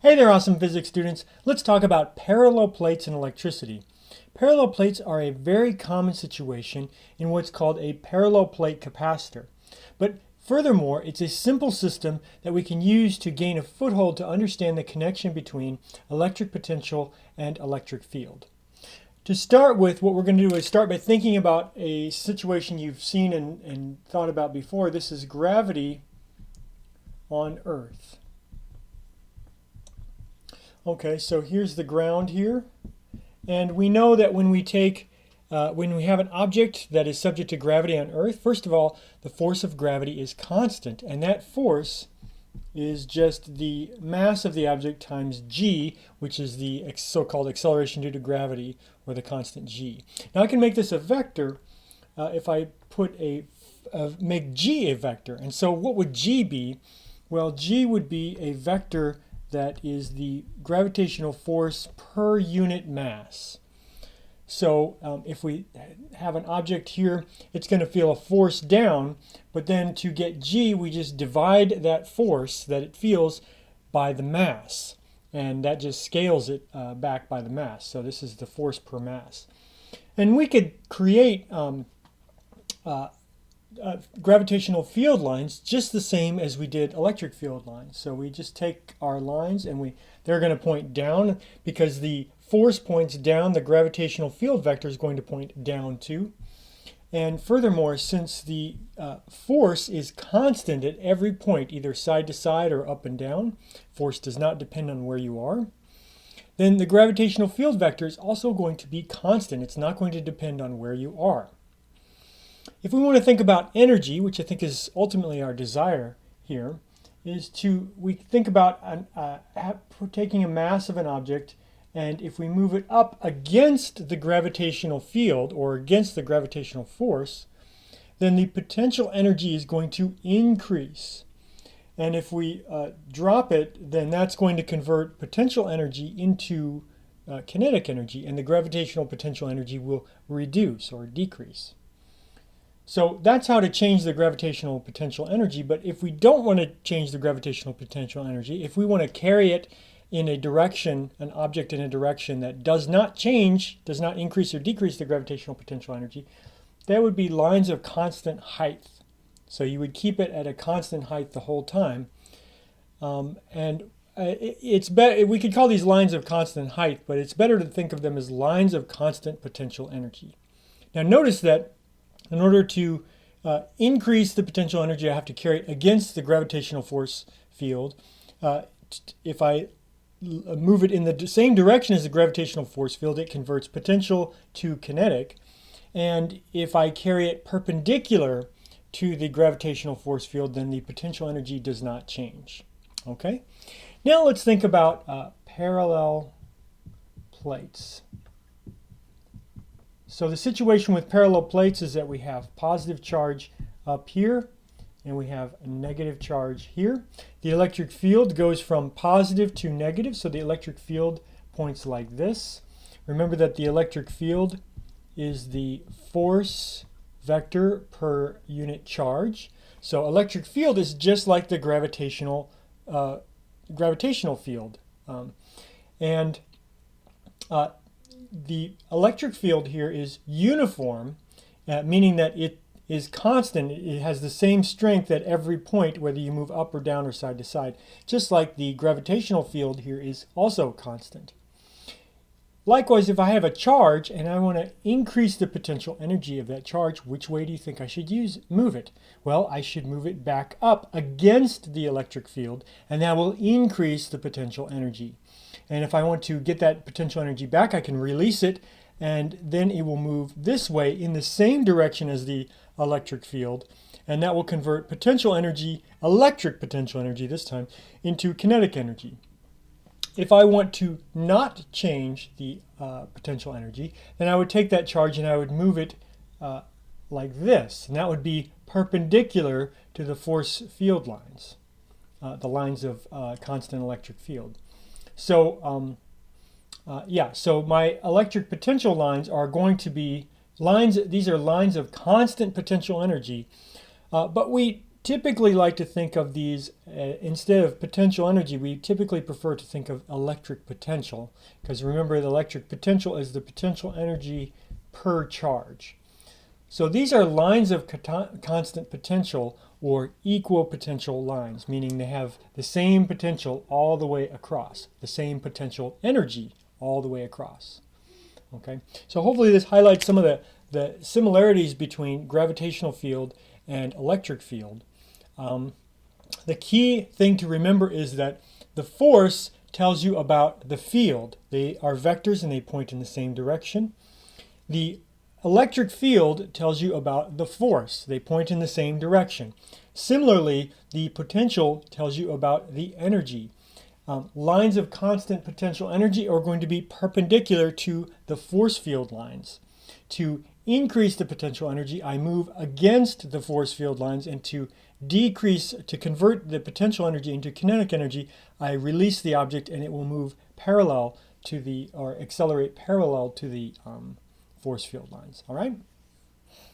Hey there, awesome physics students. Let's talk about parallel plates and electricity. Parallel plates are a very common situation in what's called a parallel plate capacitor. But furthermore, it's a simple system that we can use to gain a foothold to understand the connection between electric potential and electric field. To start with, what we're going to do is start by thinking about a situation you've seen and thought about before. This is gravity on Earth. Okay, so here's the ground here, and we know that when we have an object that is subject to gravity on Earth, first of all, the force of gravity is constant, and that force is just the mass of the object times g, which is the so-called acceleration due to gravity, or the constant g. Now I can make this a vector if I make g a vector, and so what would g be? Well, g would be a vector that is the gravitational force per unit mass. So if we have an object here, it's going to feel a force down, but then to get g, we just divide that force that it feels by the mass, and that just scales it back by the mass. So this is the force per mass. And we could create gravitational field lines just the same as we did electric field lines. So we just take our lines and they're going to point down because the force points down, the gravitational field vector is going to point down too. And furthermore, since the force is constant at every point, either side to side or up and down, force does not depend on where you are, then the gravitational field vector is also going to be constant. It's not going to depend on where you are. If we want to think about energy, which I think is ultimately our desire here, we think about taking a mass of an object, and if we move it up against the gravitational field or against the gravitational force, then the potential energy is going to increase. And if we drop it, then that's going to convert potential energy into kinetic energy, and the gravitational potential energy will reduce or decrease. So that's how to change the gravitational potential energy. But if we don't want to change the gravitational potential energy, if we want to carry it in a direction, an object in a direction that does not change, does not increase or decrease the gravitational potential energy, that would be lines of constant height. So you would keep it at a constant height the whole time. It's better. We could call these lines of constant height, but it's better to think of them as lines of constant potential energy. Now notice that in order to increase the potential energy, I have to carry it against the gravitational force field. If I move it in the same direction as the gravitational force field, it converts potential to kinetic. And if I carry it perpendicular to the gravitational force field, then the potential energy does not change. Okay? Now let's think about parallel plates. So the situation with parallel plates is that we have positive charge up here and we have a negative charge here. The electric field goes from positive to negative, so the electric field points like this. Remember that the electric field is the force vector per unit charge. So electric field is just like the gravitational field. The electric field here is uniform, meaning that it is constant. It has the same strength at every point, whether you move up or down or side to side, just like the gravitational field here is also constant. Likewise, if I have a charge and I want to increase the potential energy of that charge, which way do you think I should move it? Well, I should move it back up against the electric field, and that will increase the potential energy. And if I want to get that potential energy back, I can release it, and then it will move this way in the same direction as the electric field, and that will convert potential energy, electric potential energy this time, into kinetic energy. If I want to not change the potential energy, then I would take that charge and I would move it like this, and that would be perpendicular to the force field lines, the lines of constant electric field. So so my electric potential lines are going to be these are lines of constant potential energy, but we typically like to think of these, instead of potential energy, we typically prefer to think of electric potential, because remember, the electric potential is the potential energy per charge. So these are lines of constant potential, or equal potential lines, meaning they have the same potential all the way across, the same potential energy all the way across. Okay, so hopefully this highlights some of the similarities between gravitational field and electric field. The key thing to remember is that the force tells you about the field. They are vectors and they point in the same direction. The electric field tells you about the force. They point in the same direction. Similarly, the potential tells you about the energy. Lines of constant potential energy are going to be perpendicular to the force field lines. To increase the potential energy, I move against the force field lines, and to convert the potential energy into kinetic energy, I release the object and it will move parallel to or accelerate parallel to the force field lines. All right?